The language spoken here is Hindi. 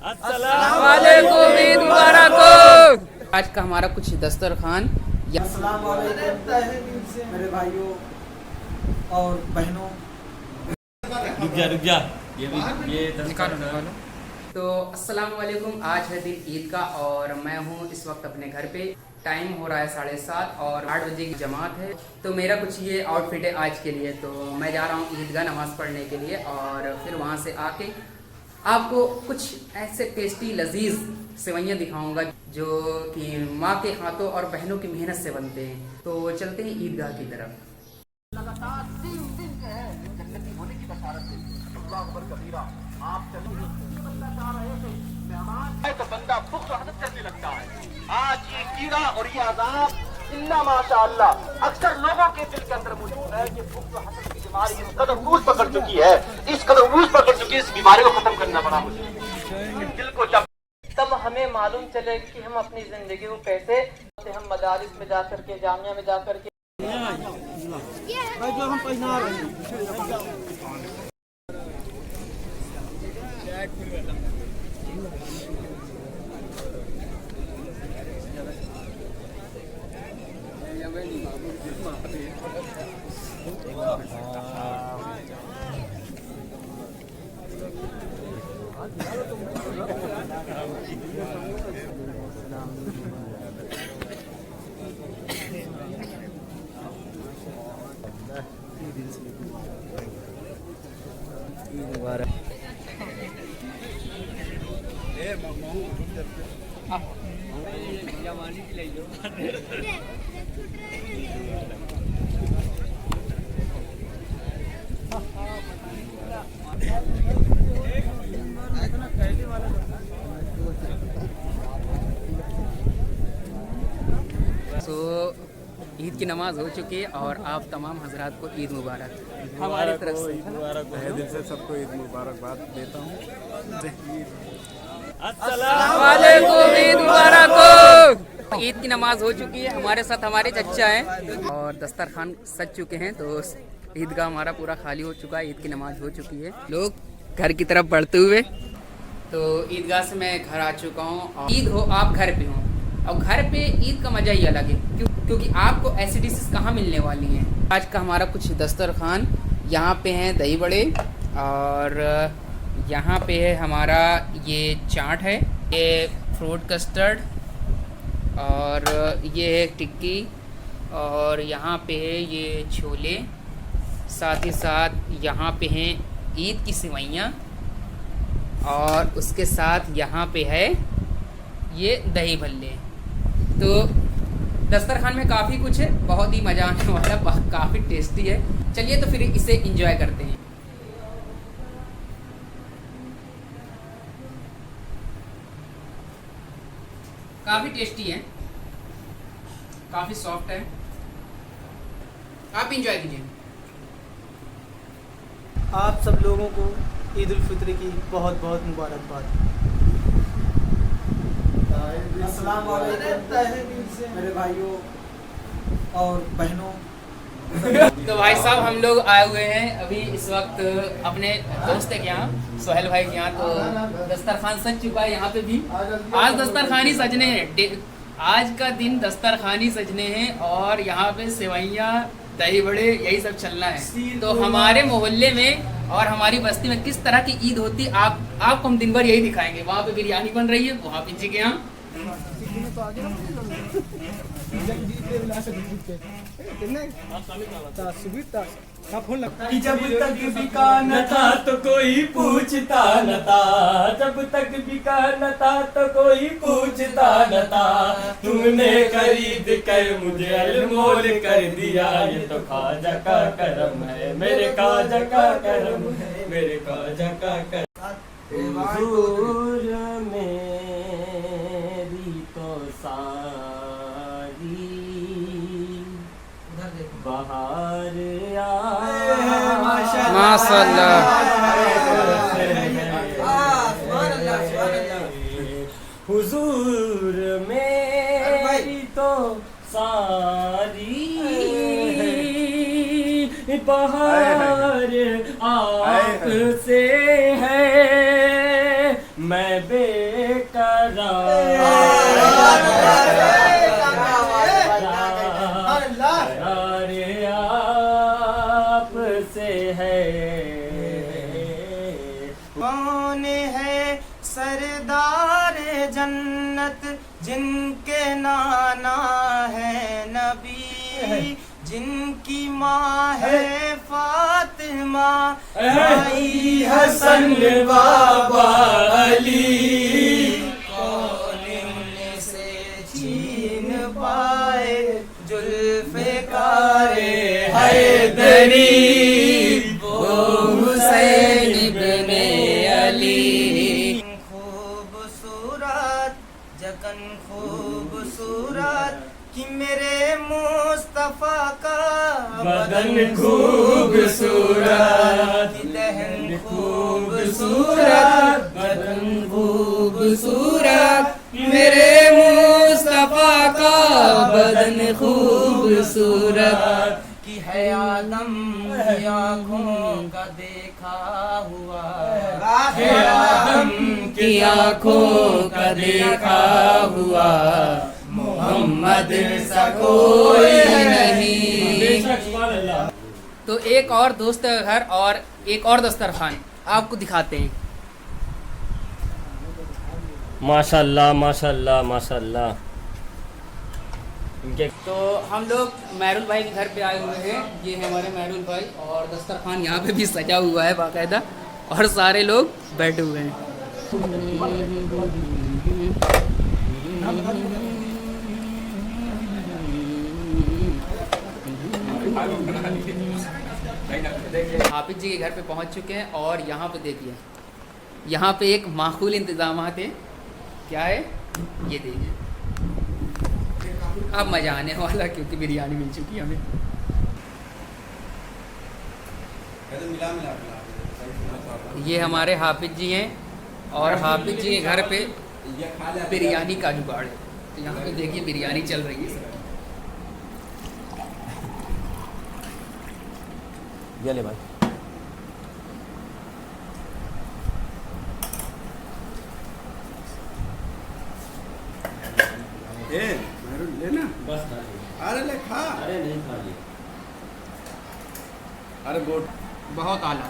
अस्सलाम वालेकुम, ईद मुबारक हो। आज का हमारा कुछ दस्तरखान अस्सलाम वालेकुम मेरे भाइयों और बहनों। रुक जा ये निकालो। तो अस्सलाम वालेकुम, आज है दिन ईद का और मैं हूँ इस वक्त अपने घर पे। टाइम हो रहा है 7:30 और 8 बजे की जमात है। तो मेरा कुछ ये आउटफिट है आज के लिए। तो मैं जा रहा हूँ ईदगाह नमाज़ पढ़ने के लिए और फिर वहाँ से आके आपको कुछ ऐसे टेस्टी लजीज सेवइयाँ दिखाऊंगा जो कि माँ के हाथों और बहनों की मेहनत से बनते हैं। तो चलते हैं ईदगाह की तरफ। लगातार 3 दिन जो है जन्नती होने की बशारत है। अल्लाह अकबर कबीरा। आप चलो बंदा चाह रहे थे मेहमान है तो बंदा बुग़्ज़ व हसद करने लगता है। आज ये कीड़ा और ये अज़ाब इल्ला माशाअल्लाह अक्सर लोगों के दिल के अंदर मौजूद है। ये बुग़्ज़ व हसद की बीमारी इस कदर रूज पकड़ चुकी है, इस कदर रूज पकड़ चुकी है, इस बीमारी को खत्म करना पड़ा मुझे। दिल को जब तब हमें मालूम चले कि हम अपनी जिंदगी को कैसे हम मदारिस में जा करके जामिया में जा करके जो हम पहना रहे हैं तो ईद की नमाज हो चुकी है और आप तमाम हजरात को ईद मुबारक हमारी तरफ से। तहे दिल से सबको ईद मुबारकबाद देता हूँ। अस्सलाम वालेकुम, ईद मुबारक हो। ईद की नमाज हो चुकी है, हमारे साथ हमारे चचा हैं और दस्तरखान सज चुके हैं। तो ईदगाह हमारा पूरा खाली हो चुका है, ईद की नमाज हो चुकी है। लोग घर की तरफ बढ़ते हुए। तो ईदगाह से मैं घर आ चुका हूँ। ईद हो आप घर पे हो और घर पे ईद का मज़ा ही अलग है क्योंकि आपको ऐसी डिशेस कहाँ मिलने वाली हैं। आज का हमारा कुछ दस्तरखान, यहाँ पे हैं दही बड़े और यहाँ पे है हमारा ये चाट है, ये फ्रूट कस्टर्ड और ये है टिक्की और यहाँ पे है ये छोले। साथ ही साथ यहाँ पे हैं ईद की सेवइयाँ और उसके साथ यहाँ पे है ये दही भल्ले। तो दस्तरखान में काफ़ी कुछ है, बहुत ही मज़ा आने वाला, काफ़ी टेस्टी है। चलिए तो फिर इसे एंजॉय करते हैं। काफ़ी टेस्टी है, काफ़ी सॉफ्ट है, आप एंजॉय कीजिए। आप सब लोगों को ईद उल फित्र की बहुत बहुत मुबारकबाद। अस्सलाम वालेकुम मेरे भाइयों और बहनों। तो भाई साहब हम लोग आए हुए हैं अभी इस वक्त अपने दोस्त के यहाँ, सोहेल भाई के यहाँ। तो दस्तरखान सज चुका है यहाँ पे भी। आज दस्तरखानी सजने हैं, आज का दिन दस्तरखानी सजने हैं और यहाँ पे सेवइयाँ दही बड़े यही सब चलना है। तो हमारे मोहल्ले में और हमारी बस्ती में किस तरह की ईद होती है आपको हम दिन भर यही दिखाएंगे। वहाँ पे बिरयानी बन रही है, वहाँ पीछे के यहाँ जब तक बिका न था तो कोई पूछता न था, जब तक बिका न था तो कोई पूछता न था, तुमने खरीद कर मुझे अनमोल कर दिया, ये तो खाजा का करम है, मेरे खाजा का करम है, मेरे खाजा का करम। हुजूर मेरी तो सारी बहार माशाअल्लाह। हुजूर मेरी तो सारी बहार आप से है, मैं बेकरार यारे आपसे है। कौन है सरदार जन्नत जिनके नाना है नबी, जिनकी माँ है फातिमा, भाई हसन बाबा अली, कौन से छीन पाए जुल्फ़िकारे हैदरी वो हुसैन इब्ने अली। खूबसूरत जकन खूबसूरत कि मेरे मुस्तफा का बदन खूबसूरत, दहन खूबसूरत, बदन खूबसूरत, मेरे मुस्तफा का बदन खूबसूरत, कि है आदम की आँखों का देखा हुआ, है आदम की आँखों का देखा हुआ, मोहम्मद सा कोई नहीं। बेशक सुभान अल्लाह। तो एक और दोस्त का घर और एक और दस्तरखान आपको दिखाते हैं। माशाल्लाह माशाल्लाह माशाल्लाह। इनके तो हम लोग महरुल भाई के घर पे आए हुए हैं। ये है हमारे महरुल भाई और दस्तरखान यहाँ पे भी सजा हुआ है बाकायदा और सारे लोग बैठे हुए हैं। हाफिज जी के घर पे पहुँच चुके हैं और यहाँ पे देखिए, यहाँ पे एक माकूल इंतजामात है। क्या है ये देखिए, अब मज़ा आने वाला क्योंकि बिरयानी मिल चुकी है हमें। ये हमारे हाफिज जी हैं और हाफिज जी के घर पे बिरयानी का जुगाड़ है। तो यहाँ पे देखिए बिरयानी चल रही है। ये ले भाई। लेना, बस अरे ले खा, अरे नहीं खा ली। अरे गोट बहुत आला।